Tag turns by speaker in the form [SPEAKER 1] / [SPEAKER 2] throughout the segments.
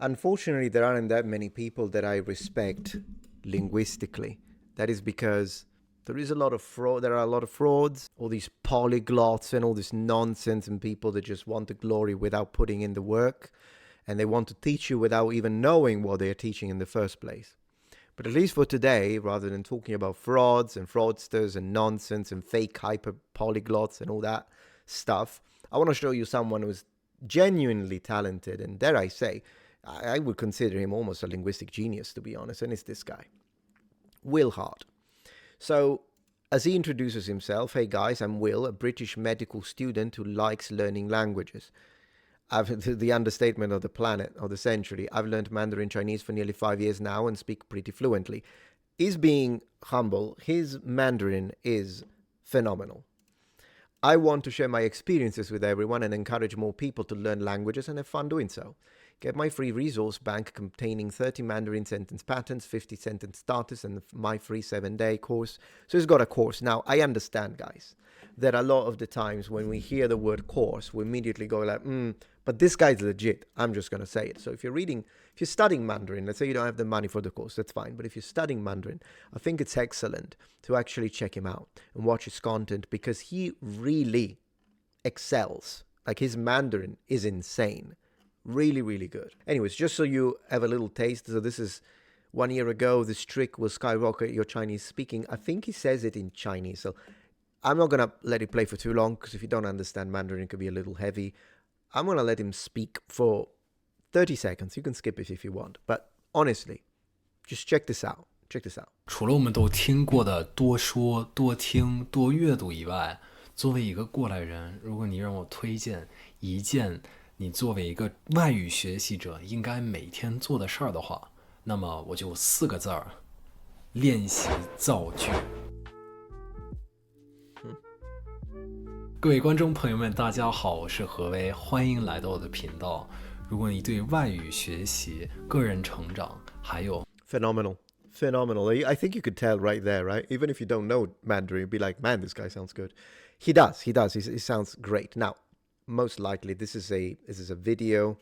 [SPEAKER 1] Unfortunately, there aren't that many people that I respect linguistically. That is because there is a lot of fraud. There are a lot of frauds, all these polyglots and all this nonsense, and people that just want the glory without putting in the work, and they want to teach you without even knowing what they are teaching in the first place. But at least for today, rather than talking about frauds and fraudsters and nonsense and fake hyper polyglots and all that stuff, I want to show you someone who's genuinely talented, and dare I say, I would consider him almost a linguistic genius, to be honest, and it's this guy, Will Hart. So, as he introduces himself, hey guys, I'm Will, a British medical student who likes learning languages. The understatement of the planet, of the century. I've learned Mandarin Chinese for nearly 5 years now and speak pretty fluently. He's being humble. His Mandarin is phenomenal. I want to share my experiences with everyone and encourage more people to learn languages and have fun doing so. Get my free resource bank containing 30 Mandarin sentence patterns, 50 sentence starters, and my free 7-day course. So he's got a course. Now, I understand, guys, that a lot of the times when we hear the word course, we immediately go like, but this guy's legit. I'm just going to say it. So if you're studying Mandarin, let's say you don't have the money for the course, that's fine. But if you're studying Mandarin, I think it's excellent to actually check him out and watch his content because he really excels. Like his Mandarin is insane. Really, really good. Anyways, just so you have a little taste. So this is 1 year ago. This trick will skyrocket your Chinese speaking. I think he says it in Chinese. So I'm not going to let it play for too long because if you don't understand Mandarin, it could be a little heavy. I'm going to let him speak for 30 seconds. You can skip it if you want. But honestly, just check this out. Check this out.
[SPEAKER 2] 除了我们都听过的多说、多听、多阅读以外，作为一个过来人，如果你让我推荐一件你作为一个外语学习者应该每天做的事儿的话，那么我就4个字儿：练习造句。各位观众朋友们，大家好，我是何威，欢迎来到我的频道。如果你对外语学习、个人成长还有
[SPEAKER 1] Phenomenal. I think you could tell right there, right? Even if you don't know Mandarin, you'd be like, man, this guy sounds good. He does. He sounds great. Now, most likely this is a video,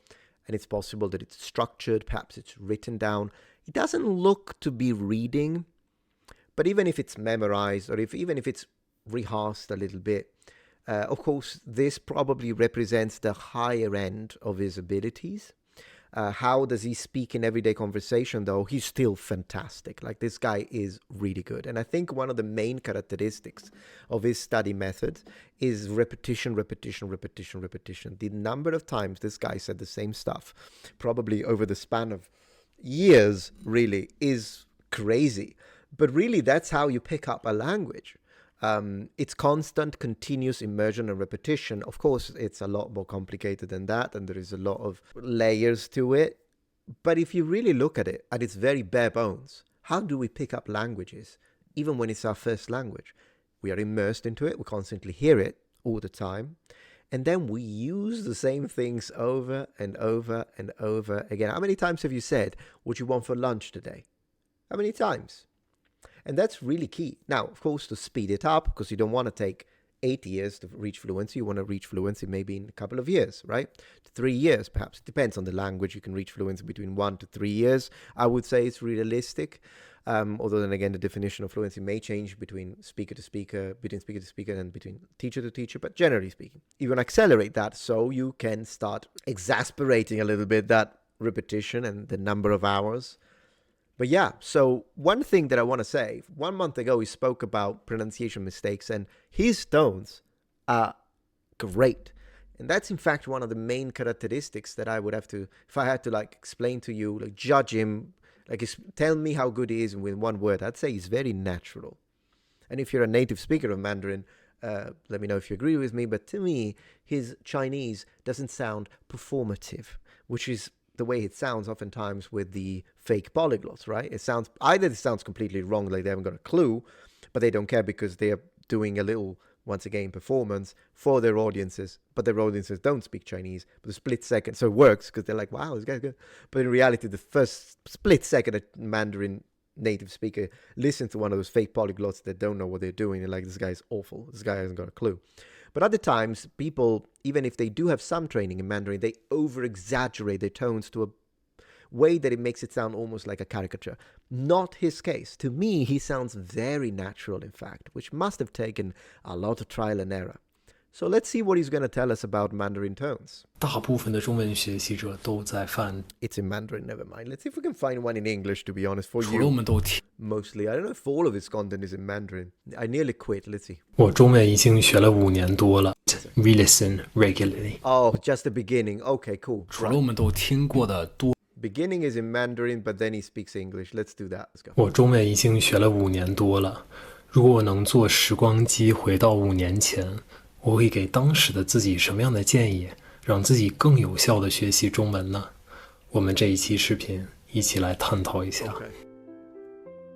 [SPEAKER 1] and it's possible that it's structured, perhaps it's written down. It doesn't look to be reading, but even if it's memorized or even if it's rehearsed a little bit, of course, this probably represents the higher end of his abilities. How does he speak in everyday conversation, though? He's still fantastic. Like, this guy is really good. And I think one of the main characteristics of his study method is repetition. The number of times this guy said the same stuff, probably over the span of years, really, is crazy. But really, that's how you pick up a language. It's constant, continuous immersion and repetition. Of course, it's a lot more complicated than that, and there is a lot of layers to it. But if you really look at it, at its very bare bones, how do we pick up languages, even when it's our first language? We are immersed into it. We constantly hear it all the time. And then we use the same things over and over and over again. How many times have you said, what you want for lunch today? How many times? And that's really key. Now, of course, to speed it up, because you don't want to take 8 years to reach fluency. You want to reach fluency maybe in a couple of years, right? 3 years, perhaps. It depends on the language. You can reach fluency between 1 to 3 years. I would say it's realistic. Although then again, the definition of fluency may change between speaker to speaker, and between teacher to teacher. But generally speaking, you want to accelerate that so you can start exasperating a little bit that repetition and the number of hours. But yeah, so one thing that I want to say, 1 month ago, we spoke about pronunciation mistakes, and his tones are great. And that's, in fact, one of the main characteristics that I would have to, if I had to, like, explain to you, like, judge him, like, tell me how good he is with one word, I'd say he's very natural. And if you're a native speaker of Mandarin, let me know if you agree with me, but to me, his Chinese doesn't sound performative, which is the way it sounds oftentimes with the fake polyglots, right? It sounds completely wrong, like they haven't got a clue, but they don't care because they're doing a little, once again, performance for their audiences, but their audiences don't speak Chinese. But the split second, so it works because they're like, wow, this guy's good. But in reality, the first split second a Mandarin native speaker listens to one of those fake polyglots that don't know what they're doing, and like, this guy's awful. This guy hasn't got a clue. But other times, people, even if they do have some training in Mandarin, they over-exaggerate their tones to way that it makes it sound almost like a caricature. Not his case. To me, he sounds very natural, in fact, which must have taken a lot of trial and error. So let's see what he's going to tell us about Mandarin tones.
[SPEAKER 2] 大部分的中文学习者都在犯，
[SPEAKER 1] It's in Mandarin, never mind. Let's see if we can find one in English, to be honest, for
[SPEAKER 2] 除了我
[SPEAKER 1] you.
[SPEAKER 2] 们都听，
[SPEAKER 1] Mostly. I don't know if all of his content is in Mandarin. I nearly quit. Let's see.
[SPEAKER 2] 我中文已经学了5年多了。Re-listen regularly，
[SPEAKER 1] Oh, just the beginning. Okay, cool.
[SPEAKER 2] 除了我们都听过的多，
[SPEAKER 1] Beginning is in Mandarin, but then he speaks English. Let's do that. Let's go.
[SPEAKER 2] 我中文已经学了5年多了。如果我能坐时光机回到5年前，我会给当时的自己什么样的建议，让自己更有效的学习中文呢？我们这一期视频一起来探讨一下。
[SPEAKER 1] Okay.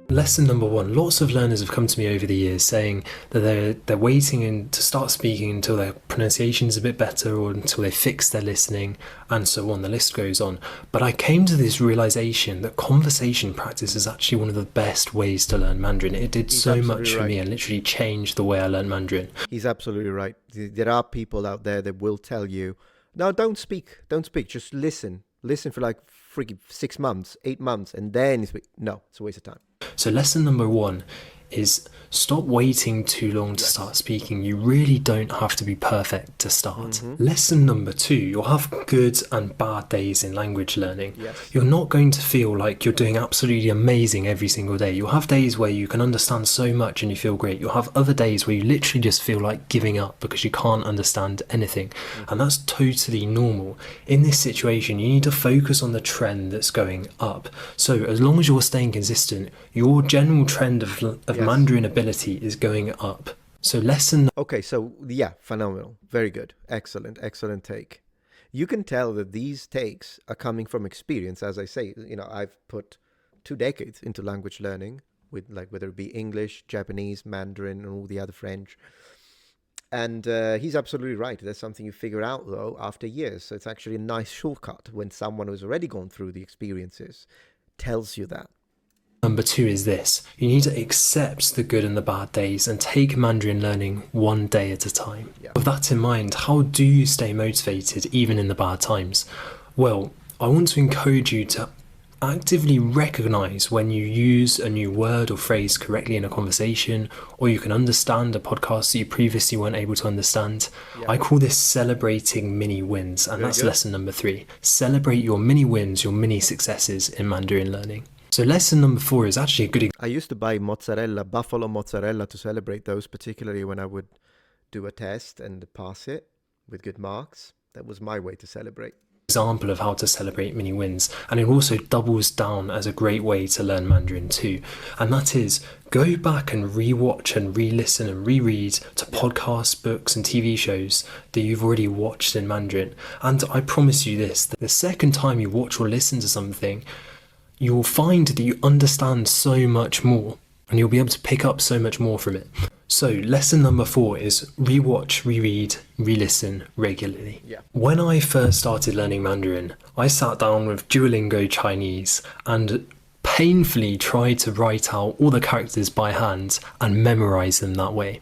[SPEAKER 2] Lesson number 1. Lots of learners have come to me over the years saying that they're waiting to start speaking until their pronunciation is a bit better or until they fix their listening and so on. The list goes on. But I came to this realization that conversation practice is actually one of the best ways to learn Mandarin. It did so much for me and literally changed the way I learned Mandarin.
[SPEAKER 1] He's absolutely right. There are people out there that will tell you, no, don't speak. Don't speak. Just listen. Listen for like freaking 6 months, 8 months, and then speak. No, it's a waste of time.
[SPEAKER 2] So lesson number 1 is stop waiting too long to start speaking. You really don't have to be perfect to start. Lesson number 2, you'll have good and bad days in language learning.
[SPEAKER 1] Yes.
[SPEAKER 2] You're not going to feel like you're doing absolutely amazing every single day. You'll have days where you can understand so much and you feel great. You'll have other days where you literally just feel like giving up because you can't understand anything. And that's totally normal. In this situation, you need to focus on the trend that's going up. So as long as you're staying consistent, your general trend of Mandarin ability is going up. So lesson...
[SPEAKER 1] Okay, so yeah, phenomenal. Very good. Excellent, excellent take. You can tell that these takes are coming from experience. As I say, I've put 2 decades into language learning, with like whether it be English, Japanese, Mandarin, and all the other French. And he's absolutely right. That's something you figure out, though, after years. So it's actually a nice shortcut when someone who's already gone through the experiences tells you that.
[SPEAKER 2] Number 2 is this. You need to accept the good and the bad days and take Mandarin learning one day at a time.
[SPEAKER 1] Yeah.
[SPEAKER 2] With that in mind, how do you stay motivated even in the bad times? Well, I want to encourage you to actively recognize when you use a new word or phrase correctly in a conversation, or you can understand a podcast that you previously weren't able to understand. Yeah. I call this celebrating mini wins, and that's lesson number 3. Celebrate your mini wins, your mini successes in Mandarin learning. So lesson number 4 is actually a good...
[SPEAKER 1] I used to buy mozzarella, buffalo mozzarella, to celebrate those, particularly when I would do a test and pass it with good marks. That was my way to celebrate.
[SPEAKER 2] Example of how to celebrate mini wins, and it also doubles down as a great way to learn Mandarin too, and that is go back and rewatch and re-listen and reread to podcasts, books and TV shows that you've already watched in Mandarin. And I promise you this, that the second time you watch or listen to something, you'll find that you understand so much more and you'll be able to pick up so much more from it. So lesson number 4 is rewatch, reread, re-listen regularly.
[SPEAKER 1] Yeah.
[SPEAKER 2] When I first started learning Mandarin, I sat down with Duolingo Chinese and painfully tried to write out all the characters by hand and memorize them that way.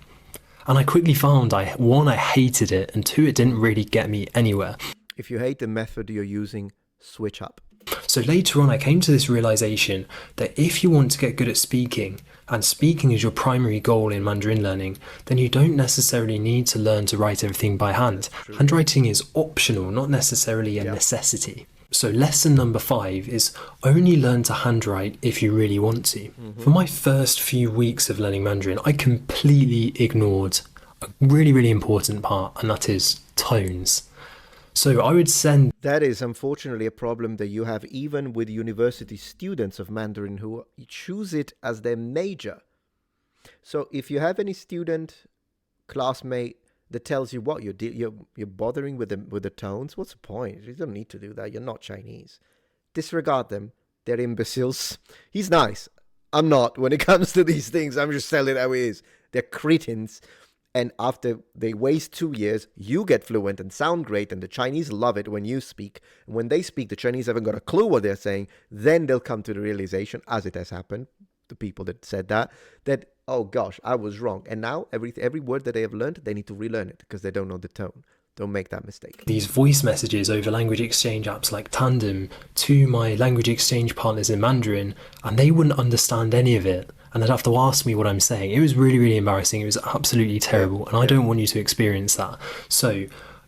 [SPEAKER 2] And I quickly found, 1, I hated it, and 2, it didn't really get me anywhere.
[SPEAKER 1] If you hate the method you're using, switch up.
[SPEAKER 2] So later on, I came to this realization that if you want to get good at speaking, and speaking is your primary goal in Mandarin learning, then you don't necessarily need to learn to write everything by hand. Handwriting is optional, not necessarily a necessity. So lesson number 5 is only learn to handwrite if you really want to. For my first few weeks of learning Mandarin, I completely ignored a really, really important part, and that is tones. So I would send...
[SPEAKER 1] That is unfortunately a problem that you have even with university students of Mandarin who choose it as their major. So if you have any student, classmate that tells you what you're bothering with the tones, what's the point? You don't need to do that. You're not Chinese. Disregard them. They're imbeciles. He's nice. I'm not. When it comes to these things, I'm just telling it how it is. They're cretins. And after they waste 2 years, you get fluent and sound great, and the Chinese love it when you speak. And when they speak, the Chinese haven't got a clue what they're saying. Then they'll come to the realization, as it has happened, the people that said that, oh gosh, I was wrong. And now every word that they have learned, they need to relearn it because they don't know the tone. Don't make that mistake.
[SPEAKER 2] These voice messages over language exchange apps like Tandem to my language exchange partners in Mandarin, and they wouldn't understand any of it. And they'd have to ask me what I'm saying. It was really, really embarrassing. It was absolutely terrible. And I don't want you to experience that. So,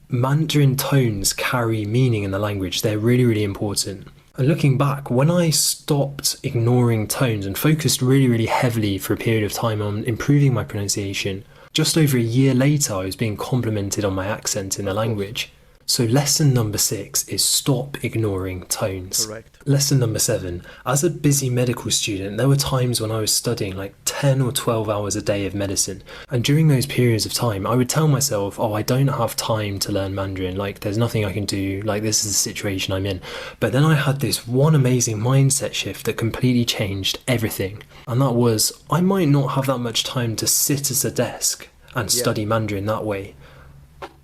[SPEAKER 2] Mandarin tones carry meaning in the language. They're really, really important. And looking back, when I stopped ignoring tones and focused really, really heavily for a period of time on improving my pronunciation, just over a year later, I was being complimented on my accent in the language. So lesson number 6 is stop ignoring tones.
[SPEAKER 1] Correct.
[SPEAKER 2] Lesson number 7, as a busy medical student, there were times when I was studying like 10 or 12 hours a day of medicine. And during those periods of time, I would tell myself, oh, I don't have time to learn Mandarin. Like, there's nothing I can do. Like, this is the situation I'm in. But then I had this one amazing mindset shift that completely changed everything. And that was, I might not have that much time to sit at a desk and study Mandarin that way.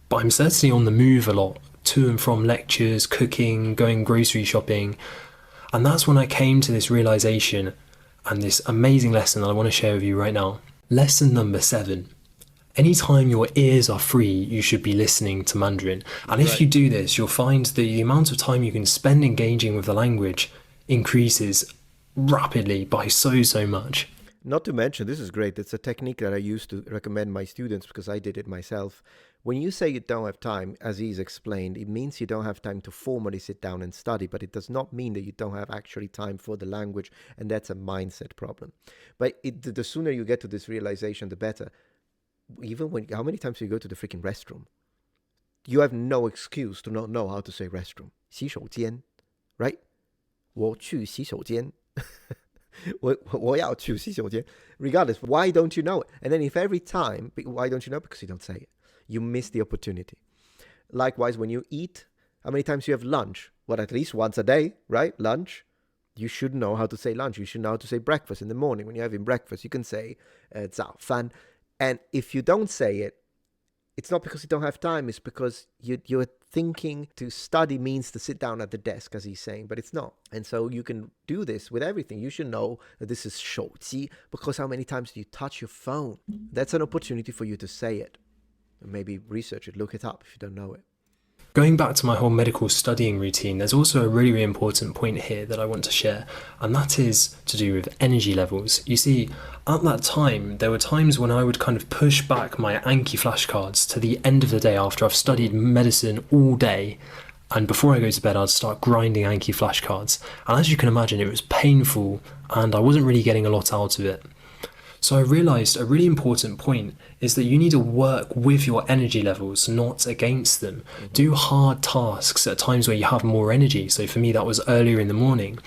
[SPEAKER 2] But I'm certainly on the move a lot, to and from lectures, cooking, going grocery shopping. And that's when I came to this realization and this amazing lesson that I want to share with you right now. Lesson number 7. Anytime your ears are free, you should be listening to Mandarin. And if you do this, you'll find that the amount of time you can spend engaging with the language increases rapidly by so much.
[SPEAKER 1] Not to mention, this is great. It's a technique that I used to recommend my students because I did it myself. When you say you don't have time, as he's explained, it means you don't have time to formally sit down and study, but it does not mean that you don't have actually time for the language, and that's a mindset problem. But the sooner you get to this realization, the better. Even when, how many times do you go to the freaking restroom? You have no excuse to not know how to say restroom. 洗手间, right? 我去洗手间. 我要去洗手间. Regardless, why don't you know it? And then if every time, why don't you know? Because you don't say it. You miss the opportunity. Likewise, when you eat, how many times you have lunch? Well, at least once a day, right? Lunch. You should know how to say lunch. You should know how to say breakfast in the morning. When you're having breakfast, you can say 早饭. And if you don't say it, it's not because you don't have time. It's because you're thinking to study means to sit down at the desk, as he's saying, but it's not. And so you can do this with everything. You should know that this is 手机, because how many times do you touch your phone? That's an opportunity for you to say it. Maybe research it, look it up if you don't know it.
[SPEAKER 2] Going back to my whole medical studying routine, there's also a really, really important point here that I want to share, and that is to do with energy levels. You see, at that time, there were times when I would kind of push back my Anki flashcards to the end of the day after I've studied medicine all day, and before I go to bed, I'd start grinding Anki flashcards. And as you can imagine, it was painful, and I wasn't really getting a lot out of it. So I realised a really important point is that you need to work with your energy levels, not against them. Mm-hmm. Do hard tasks at times where you have more energy. So for me, that was earlier in the morning.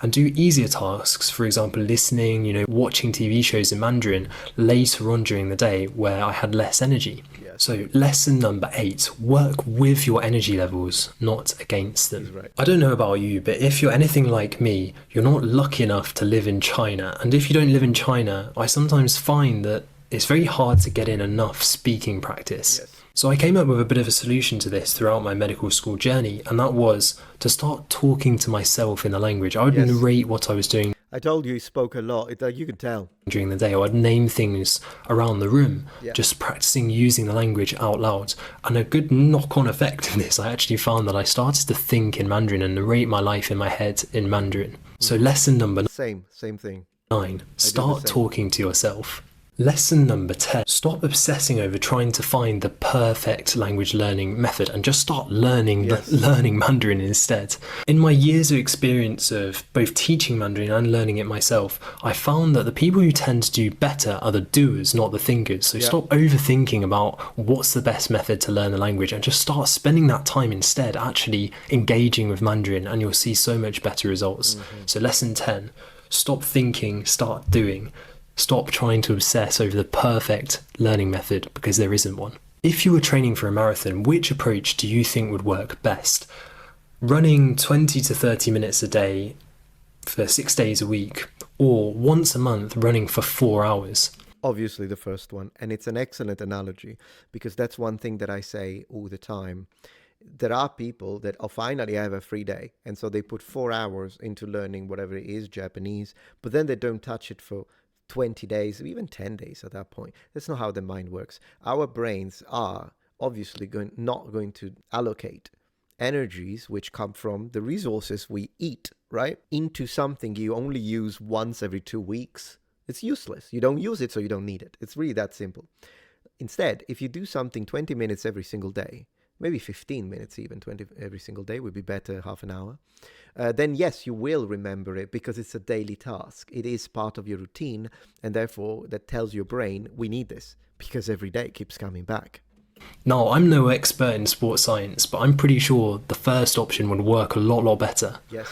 [SPEAKER 2] And do easier tasks, for example, listening, watching TV shows in Mandarin later on during the day where I had less energy. Yes. So lesson number 8, work with your energy levels, not against them. Right. I don't know about you, but if you're anything like me, you're not lucky enough to live in China. And if you don't live in China, I sometimes find that it's very hard to get in enough speaking practice. Yes. So I came up with a bit of a solution to this throughout my medical school journey, and that was to start talking to myself in the language. I would narrate what I was doing.
[SPEAKER 1] I told you spoke a lot. You can tell.
[SPEAKER 2] During the day, I would name things around the room, just practicing using the language out loud. And a good knock-on effect of this, I actually found that I started to think in Mandarin and narrate my life in my head in Mandarin. So lesson number
[SPEAKER 1] same thing.
[SPEAKER 2] 9, start talking to yourself. Lesson number 10, stop obsessing over trying to find the perfect language learning method and just start learning Mandarin instead. In my years of experience of both teaching Mandarin and learning it myself, I found that the people who tend to do better are the doers, not the thinkers. So stop overthinking about what's the best method to learn the language and just start spending that time instead actually engaging with Mandarin, and you'll see so much better results. Mm-hmm. So lesson 10, stop thinking, start doing. Stop trying to obsess over the perfect learning method, because there isn't one. If you were training for a marathon, which approach do you think would work best? Running 20 to 30 minutes a day for 6 days a week, or once a month running for 4 hours?
[SPEAKER 1] Obviously the first one, and it's an excellent analogy, because that's one thing that I say all the time. There are people that finally have a free day, and so they put 4 hours into learning whatever it is, Japanese, but then they don't touch it for 20 days, or even 10 days at that point. That's not how the mind works. Our brains are obviously not going to allocate energies which come from the resources we eat, right, into something you only use once every 2 weeks. It's useless. You don't use it, so you don't need it. It's really that simple. Instead, if you do something 20 minutes every single day, maybe 15 minutes even, 20 every single day would be better, half an hour, then yes, you will remember it because it's a daily task. It is part of your routine, and therefore that tells your brain, we need this, because every day it keeps coming back.
[SPEAKER 2] Now, I'm no expert in sports science, but I'm pretty sure the first option would work a lot better.
[SPEAKER 1] Yes.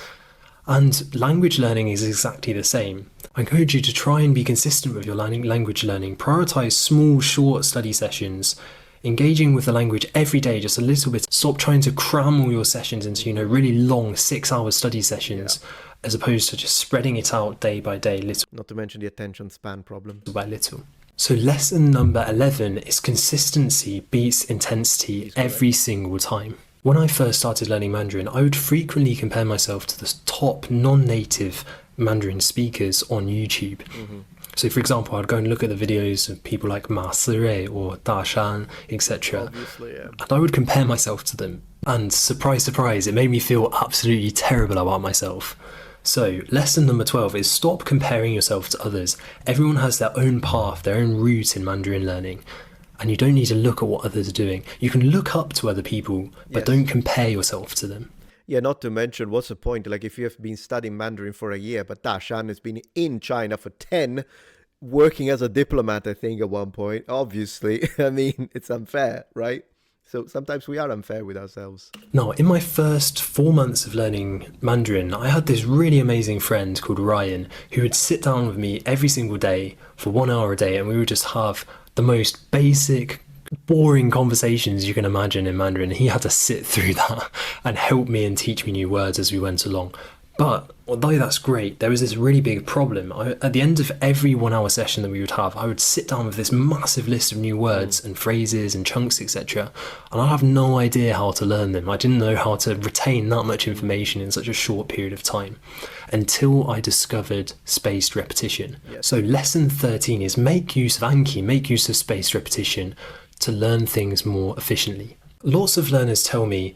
[SPEAKER 2] And language learning is exactly the same. I encourage you to try and be consistent with your language learning. Prioritize small, short study sessions. Engaging with the language every day, just a little bit. Stop trying to cram all your sessions into, really long 6-hour study sessions, as opposed to just spreading it out day by day, little
[SPEAKER 1] Not to mention the attention span problem.
[SPEAKER 2] by little. So lesson number 11 is consistency beats intensity every single time. When I first started learning Mandarin, I would frequently compare myself to the top non-native Mandarin speakers on YouTube. So for example, I'd go and look at the videos of people like Ma Sirei or Da Shan, etc.
[SPEAKER 1] Obviously, yeah.
[SPEAKER 2] And I would compare myself to them. And surprise, surprise, it made me feel absolutely terrible about myself. So lesson number 12 is stop comparing yourself to others. Everyone has their own path, their own route in Mandarin learning. And you don't need to look at what others are doing. You can look up to other people, but don't compare yourself to them.
[SPEAKER 1] Yeah, not to mention, what's the point? Like, if you have been studying Mandarin for a year, but Da Shan has been in China for 10, working as a diplomat, I think, at one point, obviously, I mean, it's unfair, right? So sometimes we are unfair with ourselves.
[SPEAKER 2] Now, in my first 4 months of learning Mandarin, I had this really amazing friend called Ryan who would sit down with me every single day for 1 hour a day, and we would just have the most basic, boring conversations you can imagine in Mandarin. He had to sit through that and help me and teach me new words as we went along. But although that's great, there was this really big problem. At the end of every 1 hour session that we would have, I would sit down with this massive list of new words and phrases and chunks, etc. And I have no idea how to learn them. I didn't know how to retain that much information in such a short period of time until I discovered spaced repetition.
[SPEAKER 1] Yes.
[SPEAKER 2] So lesson 13 is make use of Anki, make use of spaced repetition to learn things more efficiently. Lots of learners tell me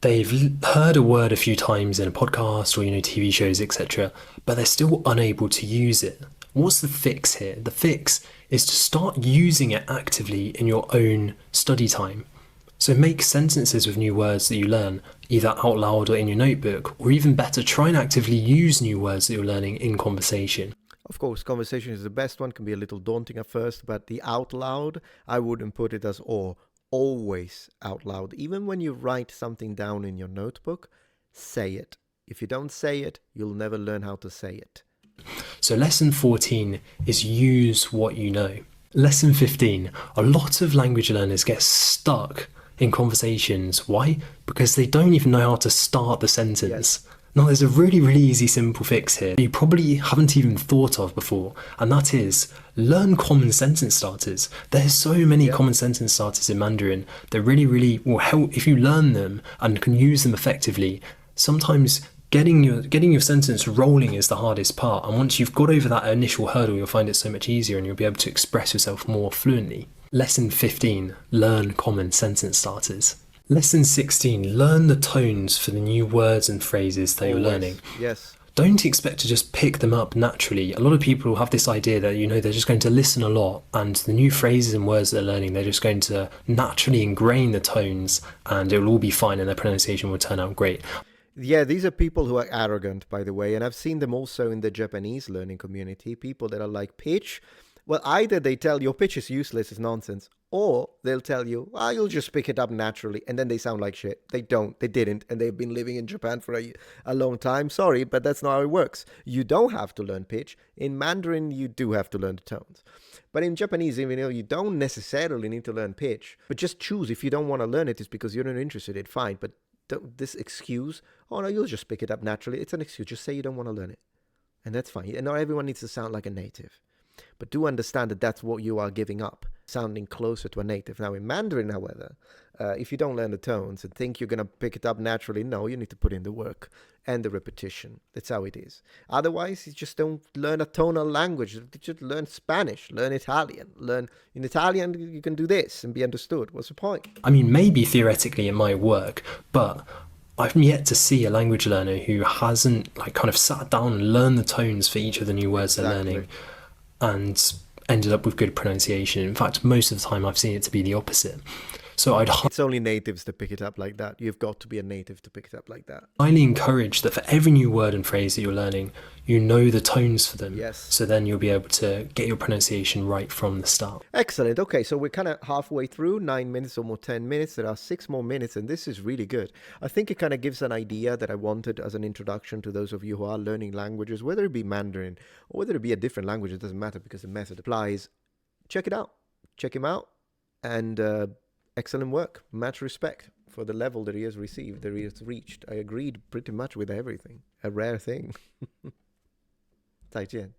[SPEAKER 2] they've heard a word a few times in a podcast or TV shows, etc., but they're still unable to use it. What's the fix here? The fix is to start using it actively in your own study time. So make sentences with new words that you learn, either out loud or in your notebook, or even better, try and actively use new words that you're learning in conversation.
[SPEAKER 1] Of course, conversation is the best one, can be a little daunting at first, but the out loud, I wouldn't put it as always out loud. Even when you write something down in your notebook, say it. If you don't say it, you'll never learn how to say it.
[SPEAKER 2] So lesson 14 is use what you know. Lesson 15, a lot of language learners get stuck in conversations. Why? Because they don't even know how to start the sentence.
[SPEAKER 1] Yes.
[SPEAKER 2] Now, there's a really easy, simple fix here you probably haven't even thought of before, and that is learn common sentence starters. There's so many common sentence starters in Mandarin that really will help if you learn them and can use them effectively. Sometimes getting your sentence rolling is the hardest part, and once you've got over that initial hurdle, you'll find it so much easier and you'll be able to express yourself more fluently. Lesson 15, learn common sentence starters. Lesson 16, learn the tones for the new words and phrases that you're learning.
[SPEAKER 1] Yes.
[SPEAKER 2] Don't expect to just pick them up naturally. A lot of people have this idea that, they're just going to listen a lot and the new phrases and words they're learning, they're just going to naturally ingrain the tones and it will all be fine and their pronunciation will turn out great.
[SPEAKER 1] Yeah, these are people who are arrogant, by the way, and I've seen them also in the Japanese learning community, people that are like, pitch. Well, either they tell your pitch is useless, it's nonsense, or they'll tell you, you'll just pick it up naturally, and then they sound like shit. They didn't, and they've been living in Japan for a long time. Sorry, but that's not how it works. You don't have to learn pitch. In Mandarin, you do have to learn the tones. But in Japanese, even though you don't necessarily need to learn pitch, but just choose. If you don't want to learn it, it's because you're not interested in it, fine. But this excuse, no, you'll just pick it up naturally. It's an excuse. Just say you don't want to learn it. And that's fine. And not everyone needs to sound like a native. But do understand that that's what you are giving up, sounding closer to a native. Now, in Mandarin, however, if you don't learn the tones and think you're going to pick it up naturally, no, you need to put in the work. and the repetition. That's how it is. Otherwise, you just don't learn a tonal language. You just learn Spanish, learn Italian. Learn in Italian, you can do this and be understood. What's the point?
[SPEAKER 2] I mean, maybe theoretically it might work, but I've yet to see a language learner who hasn't like kind of sat down and learned the tones for each of the new words they're learning and ended up with good pronunciation. In fact, most of the time I've seen it to be the opposite. So
[SPEAKER 1] It's only natives that pick it up like that. You've got to be a native to pick it up like that.
[SPEAKER 2] highly encourage that for every new word and phrase that you're learning, you know the tones for them.
[SPEAKER 1] Yes.
[SPEAKER 2] So then you'll be able to get your pronunciation right from the start.
[SPEAKER 1] Excellent. Okay, so we're kind of halfway through, 9 minutes, almost 10 minutes. There are 6 more minutes, and this is really good. I think it kind of gives an idea that I wanted as an introduction to those of you who are learning languages, whether it be Mandarin or whether it be a different language. It doesn't matter because the method applies. Check it out. Check him out. And excellent work. Much respect for the level that he has received, that he has reached. I agreed pretty much with everything. A rare thing. 再见。